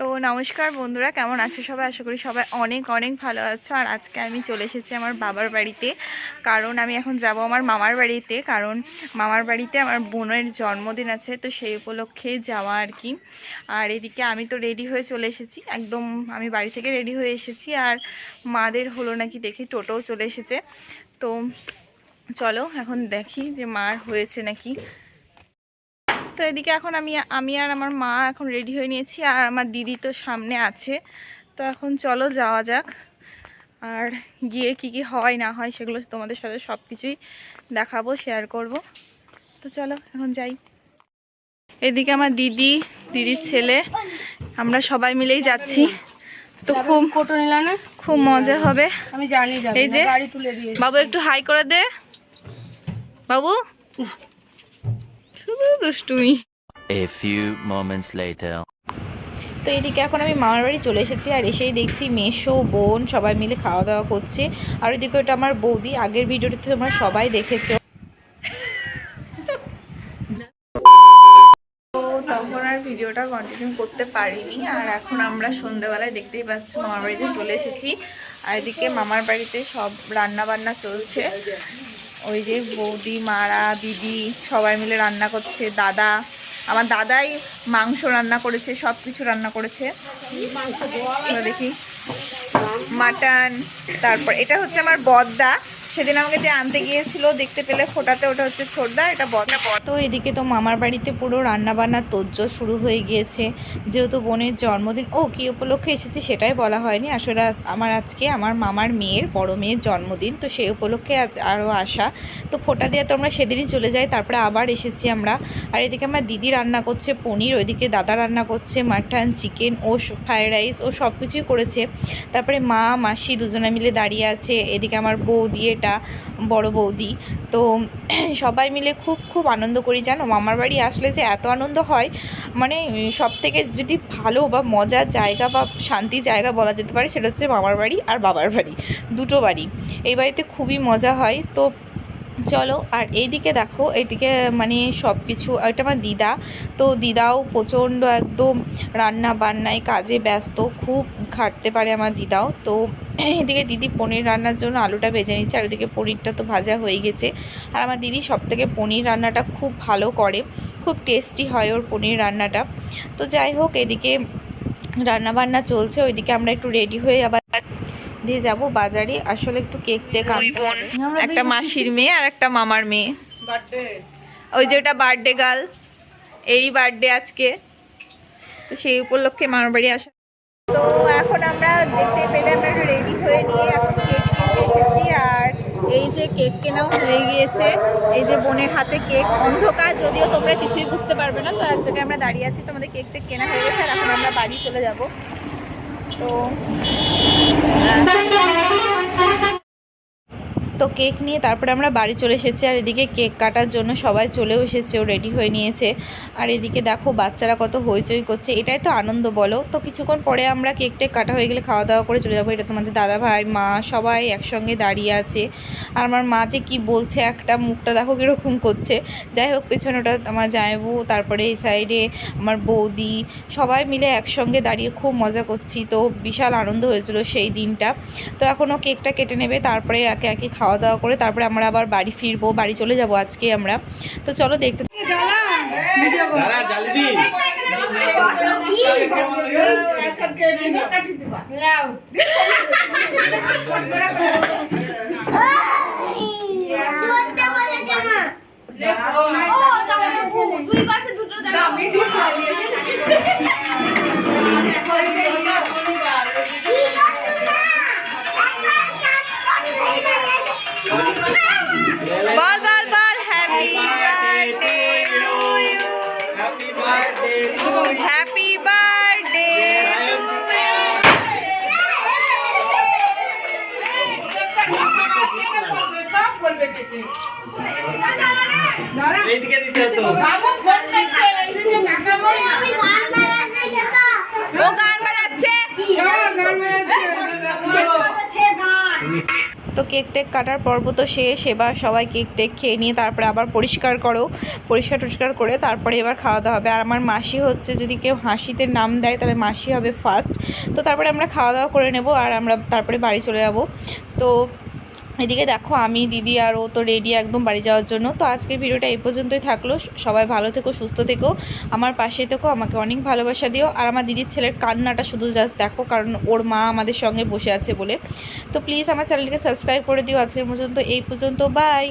তো নমস্কার বন্ধুরা, কেমন আছো সবাই? আশা করি সবাই অনেক অনেক ভালো আছো। আর আজকে আমি চলে এসেছি আমার বাবার বাড়িতে, কারণ আমি এখন যাব আমার মামার বাড়িতে। কারণ মামার বাড়িতে আমার বোনের জন্মদিন আছে, তো সেই উপলক্ষে যাওয়া আর কি। আর এদিকে আমি তো রেডি হয়ে চলে এসেছি, একদম আমি বাড়ি থেকে রেডি হয়ে এসেছি। আর মাদের হলো নাকি দেখি টোটোও চলে এসেছে। তো চলো এখন দেখি যে মার হয়েছে নাকি। তো এদিকে এখন আমি আর আমার মা এখন রেডি হয়ে নিয়েছি, আর আমার দিদি তো সামনে আছে। তো এখন চলো যাওয়া যাক, আর গিয়ে কি কি হয় না হয় সেগুলো তোমাদের সাথে সব কিছুই দেখাবো, শেয়ার করব। তো চলো এখন যাই। এদিকে আমার দিদির ছেলে, আমরা সবাই মিলেই যাচ্ছি। তো খুব মজা হবে। আমি জানি এই যে গাড়ি তুলে দিয়ে বাবু একটু হাই করে দে। বাবু শুধু দুষ্টুমি। A few moments later. তো এদিকে এখন আমি মামার বাড়ি চলে এসেছি, আর এসেই দেখছি মেসো বোন সবাই মিলে খাওয়া দাওয়া করছে। আর ওইদিকে ওটা আমার বৌদি, আগের ভিডিওটিতে তোমরা সবাই দেখেছো। তো তখন আর ভিডিওটা কন্টিনিউ করতে পারিনি। আর এখন আমরা সন্ধ্যাবেলায় দেখতেই পাচ্ছ মামার বাড়িতে চলে এসেছি। আর এদিকে মামার বাড়িতে সব রান্না বান্না চলছে। ওই যে বৌদি, মারা, দিদি সবাই মিলে রান্না করছে। আমার দাদাই মাংস রান্না করেছে, সব কিছু রান্না করেছে। দেখি মাটন, তারপর এটা হচ্ছে আমার বদ্দা, সেদিন আমাকে যে আনতে গিয়েছিল দেখতে পেলে ফোটাতে, ওটা হচ্ছে ছোটদা, এটা বদ্দা। তো এদিকে তো মামার বাড়িতে পুরো রান্নাবান্নার তোড়জোড় শুরু হয়ে গিয়েছে, যেহেতু বোনের জন্মদিন। কী উপলক্ষে এসেছি সেটাই বলা হয়নি। আসলে আজকে আমার মামার মেয়ের বড় মেয়ের জন্মদিন, তো সেই উপলক্ষে আরও আসা। তো ফোটা দিয়ে তো আমরা সেদিনই চলে যাই, তারপরে আবার এসেছি আমরা। আর এদিকে আমার দিদি রান্না করছে পনির, ওইদিকে দাদা রান্না করছে মাটন, চিকেন ও ফ্রাইড রাইস ও সব কিছুই করেছে। তারপরে মা মাসি দুজনে মিলে দাঁড়িয়ে আছে। এদিকে আমার বৌদি, এটা বড় বৌদি। তো সবাই মিলে খুব আনন্দ করি জানো। মামার বাড়ি আসলে যে এত আনন্দ হয়, মানে সব থেকে যদি ভালো বা মজার জায়গা বা শান্তির জায়গা বলা যেতে পারে, সেটা হচ্ছে মামার বাড়ি আর বাবার বাড়ি, দুটো বাড়ি। এই বাড়িতে খুবই মজা হয়। তো চলো, আর এইদিকে দেখো, এইদিকে মানে সব কিছু, এটা আমার দিদা। তো দিদাও প্রচণ্ড একদম রান্না বান্নায় কাজে ব্যস্ত, খুব খাটতে পারে আমার দিদাও। তো এদিকে দিদি পনির রান্নার জন্য আলুটা ভেজে নিচ্ছে, আর ওদিকে পনিরটা তো ভাজা হয়ে গেছে। আর আমার দিদি সবথেকে পনির রান্নাটা খুব ভালো করে, খুব টেস্টি হয় ওর পনির রান্নাটা। তো যাই হোক, এদিকে রান্না বান্না চলছে। ওইদিকে আমরা একটু রেডি হয়ে আবার দিয়ে যাব বাজারে। আসলে একটু কেক টেক আনতে হবে। একটা মাসির মেয়ে আর একটা মামার মেয়ে, ওই যে ওটা বার্থডে গার্ল, এই বার্থডে আজকে, তো সেই উপলক্ষে মামার বাড়ি আসা। তো এখন আমরা দেখতে পেলে আমরা একটু রেডি হয়ে নিয়ে এখন কেক কিনতে এসেছি। আর এই যে কেক কেনাও হয়ে গিয়েছে, এই যে বোনের হাতে কেক। অন্ধকার, যদিও তোমরা কিছুই বুঝতে পারবে না। তো এক জায়গায় আমরা দাঁড়িয়ে আছি, তোমাদের কেক টেক কেনা হয়ে গেছে। আর এখন আমরা বাড়ি চলে যাব। তো কেক নিয়ে তারপরে আমরা বাড়ি চলে এসেছি। আর এদিকে কেক কাটার জন্য সবাই চলেও এসেছে, ও রেডি হয়ে নিয়েছে। আর এদিকে দেখো বাচ্চারা কত হইচই করছে, এটাই তো আনন্দ বলো। তো কিছুক্ষণ পরে আমরা কেক টেক কাটা হয়ে গেলে খাওয়া দাওয়া করে চলে যাবো। এটা তোমাদের দাদা ভাই, মা সবাই একসঙ্গে দাঁড়িয়ে আছে। আর আমার মা যে কী বলছে, একটা মুখটা দেখো কীরকম করছে। যাই হোক, পেছনে ওটা আমার জামাইবু, তারপরে এই সাইডে আমার বৌদি, সবাই মিলে একসঙ্গে দাঁড়িয়ে খুব মজা করছি। তো বিশাল আনন্দ হয়েছিল সেই দিনটা। তো এখনও কেকটা কেটে নেবে, তারপরে একে একে খাওয়া দাওয়া করে তারপরে আমরা আবার বাড়ি ফিরবো, বাড়ি চলে যাব আজকে আমরা। তো চলো দেখতে। বল বল বল, happy birthday to you, happy birthday to you, happy birthday to you. এইদিকে দিতে তো বাবু ফোন করছে, এইদিকে টাকা বল, আমি গান বাজাতে যেত, ও গান বাজাচ্ছে, গান বাজাচ্ছে, গান তো কেক টেক কাটার পর্ব তো শেষ, এবার সবাই কেক টেক খেয়ে নিয়ে তারপরে আবার পরিষ্কার টরিষ্কার করে তারপরে এবার খাওয়া দাওয়া হবে। আর আমার মাসি হচ্ছে, যদি কেউ হাসিতে নাম দেয় তাহলে মাসি হবে ফার্স্ট। তো তারপরে আমরা খাওয়া দাওয়া করে নেব আর আমরা তারপরে বাড়ি চলে যাব। তো এদিকে দেখো আমি, দিদি আর ও তো রেডি একদম বাড়ি যাওয়ার জন্য। তো আজকের ভিডিওটা এই পর্যন্তই থাকলো। সবাই ভালো থেকো, সুস্থ থেকো, আমার পাশে থেকো, আমাকে অনেক ভালোবাসা দিও। আর আমার দিদির ছেলের কান্নাটা শুধু জাস্ট দেখো, কারণ ওর মা আমাদের সঙ্গে বসে আছে বলে। তো প্লিজ আমার চ্যানেলটিকে সাবস্ক্রাইব করে দিও। আজকের পর্যন্ত এই পর্যন্ত, বাই।